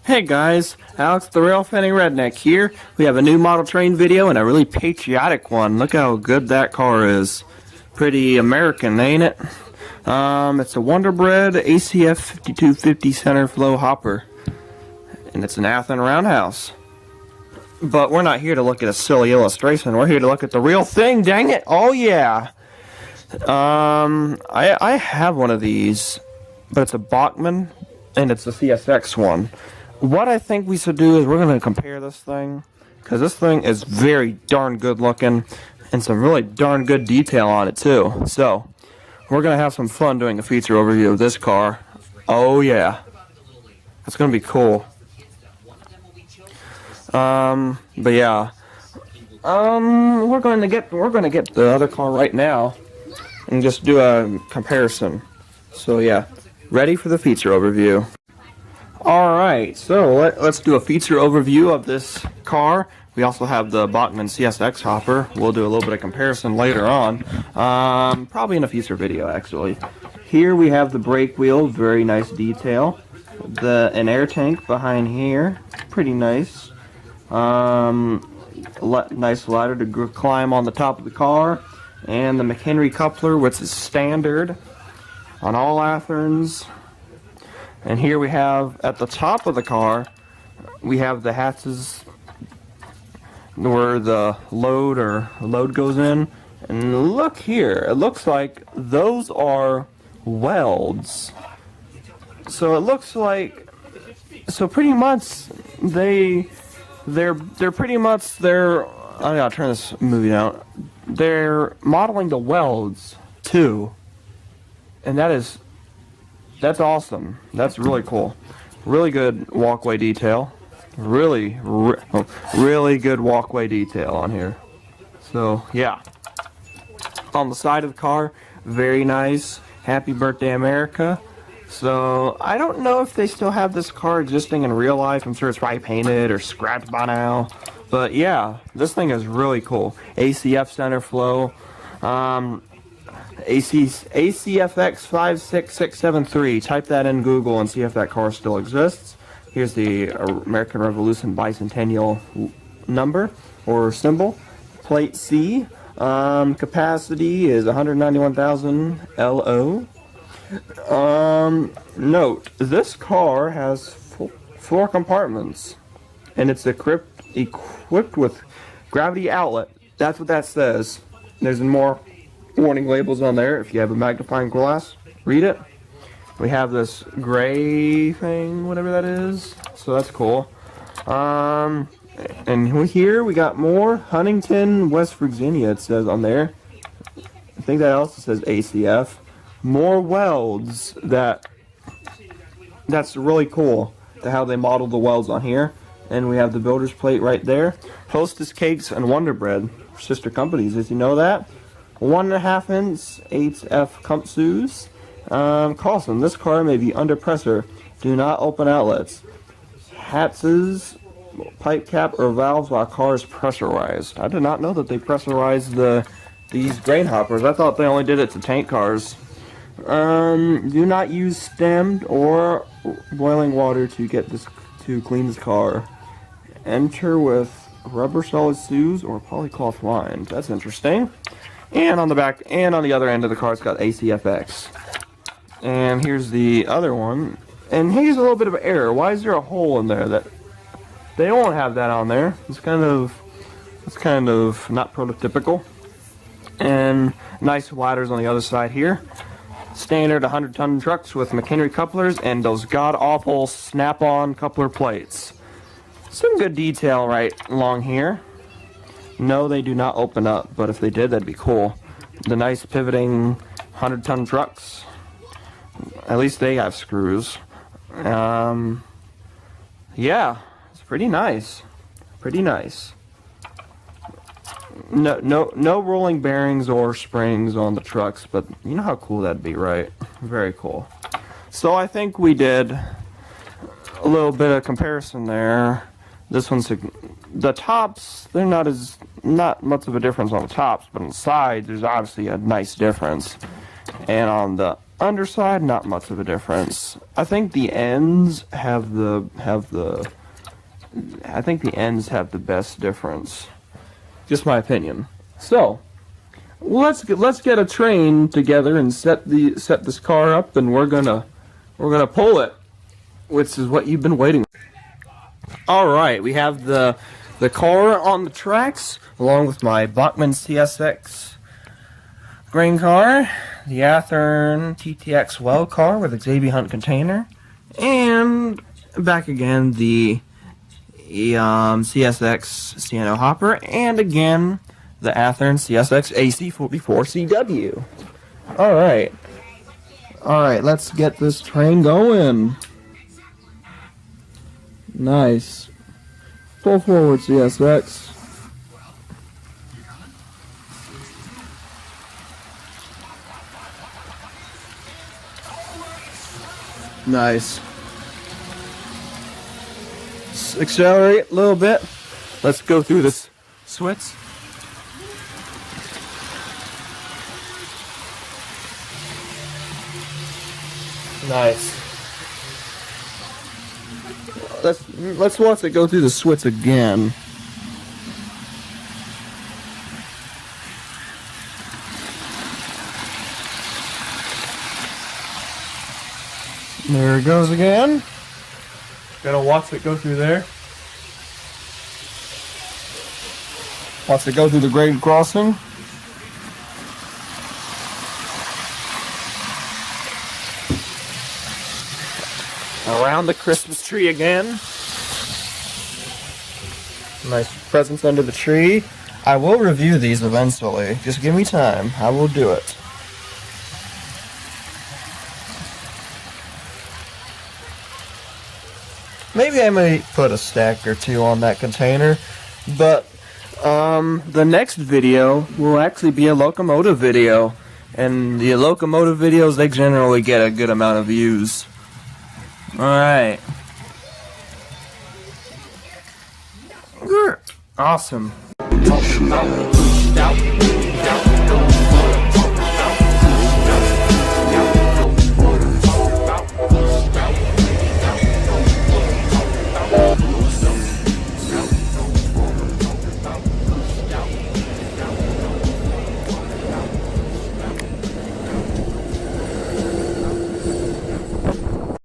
Hey guys, Alex the Rail Fanning Redneck here. We have a new model train video and a really patriotic one. Look how good that car is. Pretty American, ain't it? It's a Wonder Bread ACF 5250 center flow hopper. And it's an Athearn roundhouse. But we're not here to look at a silly illustration. We're here to look at the real thing, dang it. Oh yeah. I have one of these, but it's a Bachmann and it's a CSX one. What I think we should do is we're going to compare this thing, because this thing is very darn good looking and some really darn good detail on it too. So we're going to have some fun doing a feature overview of this car. Oh yeah, it's going to be cool. But yeah, we're going to get the other car right now and just do a comparison. So yeah, ready for the feature overview. Alright, so let's do a feature overview of this car. We also have the Bachmann CSX hopper. We'll do a little bit of comparison later on. Probably in a future video, actually. Here we have the brake wheel, very nice detail. An air tank behind here, pretty nice. Nice ladder to climb on the top of the car. And the McHenry coupler, which is standard on all Athearns. And here we have, at the top of the car, we have the hatches where the load goes in. And look here, it looks like those are welds. So it looks like, so pretty much they're pretty much, I gotta turn this movie down. They're modeling the welds too. And that's awesome. That's really cool. Really good walkway detail. Really good walkway detail on here. So, yeah. On the side of the car, very nice. Happy Birthday, America. So, I don't know if they still have this car existing in real life. I'm sure it's probably painted or scrapped by now. But, yeah, this thing is really cool. ACF center flow. ACFX 56673. Type that in Google and see if that car still exists. Here's the American Revolution Bicentennial number or symbol. Plate C. Capacity is 191,000 LO. Note, this car has 4 compartments and it's equipped with gravity outlet. That's what that says. There's more warning labels on there. If you have a magnifying glass, read it. We have this gray thing, whatever that is, so that's cool. And here we got more Huntington, West Virginia, it says on there. I think that also says ACF. More welds. That's really cool, how they modeled the welds on here. And we have the builder's plate right there. Hostess Cakes and Wonder Bread, sister companies, did you know that? 1.5 inch 8F Kumpsus. Caution, this car may be under pressure. Do not open outlets. Hatches, pipe cap, or valves while car is pressurized. I did not know that they pressurized these grain hoppers. I thought they only did it to tank cars. Do not use stemmed or boiling water to clean this car. Enter with rubber solid shoes or polycloth lined. That's interesting. And on the back and on the other end of the car, it's got ACFX. And here's the other one. And here's a little bit of an error. Why is there a hole in there? That they don't have that on there. It's kind of not prototypical. And nice ladders on the other side here. Standard 100-ton trucks with McHenry couplers and those god-awful snap-on coupler plates. Some good detail right along here. No, they do not open up, but if they did, that'd be cool. The nice pivoting 100-ton trucks. At least they have screws. Yeah, it's pretty nice. Pretty nice. No rolling bearings or springs on the trucks, but you know how cool that'd be, right? Very cool. So I think we did a little bit of comparison there. This one's the tops, they're not much of a difference on the tops, but on the sides there's obviously a nice difference. And on the Underside, not much of a difference. I think the ends have the best difference. Just my opinion. So, let's get a train together and set this car up, and we're gonna pull it, which is what you've been waiting for. All right, we have the car on the tracks, along with my Bachmann CSX grain car, the Athearn TTX well car with its AB Hunt container, and back again the CSX CNO hopper, and again the Athearn CSX AC44CW. All right, let's get this train going. Nice. Pull forward, CSX. Nice. Accelerate a little bit. Let's go through this switch. Nice. Let's watch it go through the switch again. There it goes again. Gonna watch it go through there. Watch it go through the grade crossing. Around the Christmas tree again. Nice presents under the tree. I will review these eventually. Just give me time. I will do it. Maybe I may put a stack or two on that container, but the next video will actually be a locomotive video, and the locomotive videos, they generally get a good amount of views. Alright. Awesome.